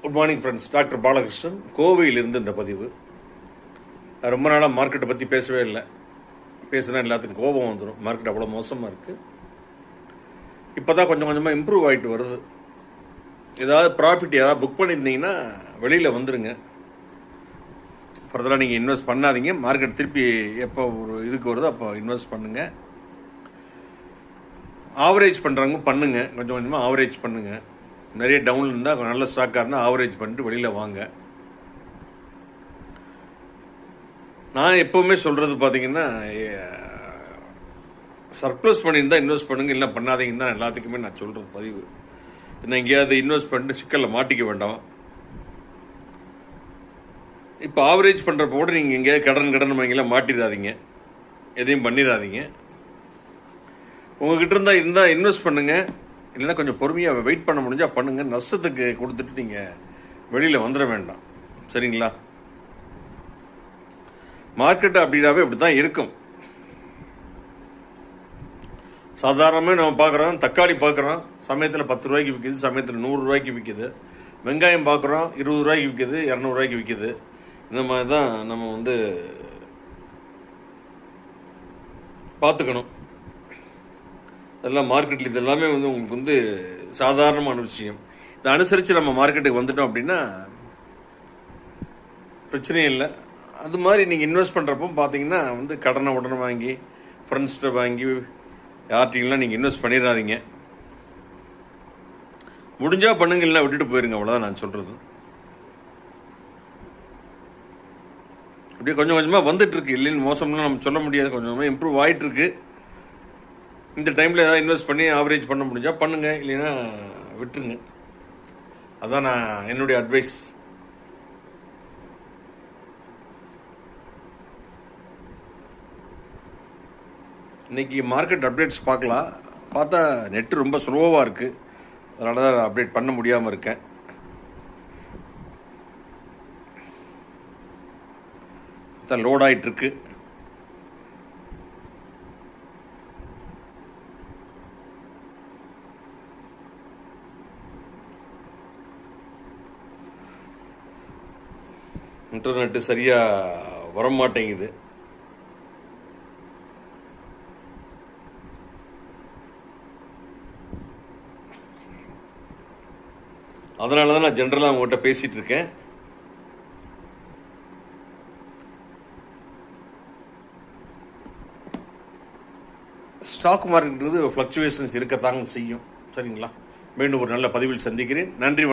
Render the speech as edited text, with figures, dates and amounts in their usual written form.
Good morning friends. Doctor Balakrishnan, கோவையிலிருந்து இந்த பதிவு. ரொம்ப நாளாக மார்க்கெட்டை பற்றி பேசவே இல்லை. பேசுனா எல்லாத்துக்கும் கோபம் வந்துடும். மார்க்கெட் அவ்வளோ மோசமாக இருக்குது. இப்போ தான் கொஞ்சம் கொஞ்சமாக இம்ப்ரூவ் ஆகிட்டு வருது. ஏதாவது ப்ராஃபிட் ஏதாவது புக் பண்ணியிருந்தீங்கன்னா வெளியில் வந்துடுங்க. ஃபர்தராக நீங்கள் இன்வெஸ்ட் பண்ணாதீங்க. மார்க்கெட் திருப்பி எப்போ ஒரு இதுக்கு வருதோ அப்போ இன்வெஸ்ட் பண்ணுங்கள். ஆவரேஜ் பண்ணுறவங்க பண்ணுங்கள். கொஞ்சம் கொஞ்சமாக ஆவரேஜ் பண்ணுங்கள். நிறைய டவுன் இருந்தால் நல்ல ஸ்டாக்காக இருந்தால் ஆவரேஜ் பண்ணிட்டு வெளியில் வாங்க. நான் எப்போவுமே சொல்கிறது பார்த்தீங்கன்னா, சர்ப்ளஸ் பண்ணியிருந்தால் இன்வெஸ்ட் பண்ணுங்கள், இல்லை பண்ணாதீங்கன்னு தான் எல்லாத்துக்குமே நான் சொல்கிறது பதிவு. இன்னும் எங்கேயாவது இன்வெஸ்ட் பண்ணிட்டு சிக்கலில் மாட்டிக்க வேண்டாம். இப்போ ஆவரேஜ் பண்ணுறப்போ கூட நீங்கள் எங்கேயாவது கடன் வாங்கிலாம் மாட்டிடாதீங்க. எதையும் பண்ணிடாதீங்க. உங்கள்கிட்ட இருந்தால் இன்வெஸ்ட் பண்ணுங்கள். இல்லைன்னா கொஞ்சம் பொறுமையாக வெயிட் பண்ண முடிஞ்சால் பண்ணுங்கள். நஷ்டத்துக்கு கொடுத்துட்டு நீங்கள் வெளியில் வந்துட வேண்டாம். சரிங்களா? மார்க்கெட்டு அப்படின்னாவே இப்படி தான் இருக்கும். சாதாரணமாக நம்ம பார்க்குறோம், தக்காளி பார்க்குறோம், சமயத்தில் 10 ரூபாய்க்கு விற்கிது, சமயத்தில் 100 ரூபாய்க்கு விற்கிது. வெங்காயம் பார்க்குறோம், 20 ரூபாய்க்கு விற்கிது, 200 ரூபாய்க்கு விற்கிது. இந்த மாதிரி தான் நம்ம பார்த்துக்கணும். அதெல்லாம் மார்க்கெட்டில் இது எல்லாமே உங்களுக்கு சாதாரணமான விஷயம். இதை அனுசரித்து நம்ம மார்க்கெட்டுக்கு வந்துட்டோம் அப்படின்னா பிரச்சனையும் இல்லை. அது மாதிரி நீங்கள் இன்வெஸ்ட் பண்ணுறப்போ பார்த்தீங்கன்னா கடனை உடனே வாங்கி ஃப்ரெண்ட்ஸ்கிட்ட வாங்கி யார்கிட்டையும் நீங்கள் இன்வெஸ்ட் பண்ணிடாதீங்க. முடிஞ்சால் பண்ணுங்க, இல்லை விட்டுட்டு போயிருங்க. அவ்வளோதான் நான் சொல்கிறது. அப்படியே கொஞ்சம் கொஞ்சமாக வந்துட்டுருக்கு. இல்லைன்னு மோசம்லாம் நம்ம சொல்ல முடியாது. கொஞ்சம் கொஞ்சமாக இம்ப்ரூவ் ஆகிட்டுருக்கு. இந்த டைமில் ஏதாவது இன்வெஸ்ட் பண்ணி ஆவரேஜ் பண்ண முடிஞ்சால் பண்ணுங்கள், இல்லைன்னா விட்டுருங்க. அதான் நான் என்னுடைய அட்வைஸ். இன்றைக்கி மார்க்கெட் அப்டேட்ஸ் பார்க்கலாம். பார்த்தா நெட்டு ரொம்ப ஸ்லோவாக இருக்குது. அதனால தான் அப்டேட் பண்ண முடியாமல் இருக்கேன். தான் லோட் ஆகிட்டுருக்கு. இன்டர்நெட்டு சரியாக வரமாட்டேங்குது. அதனால தான் நான் ஜென்ரலாக அவங்ககிட்ட பேசிகிட்டு இருக்கேன். ஸ்டாக் மார்க்கெட் ஃப்ளக்சுவேஷன்ஸ் இருக்கத்தாங்க செய்யும். சரிங்களா? மீண்டும் ஒரு நல்ல பதிவில் சந்திக்கிறேன். நன்றி.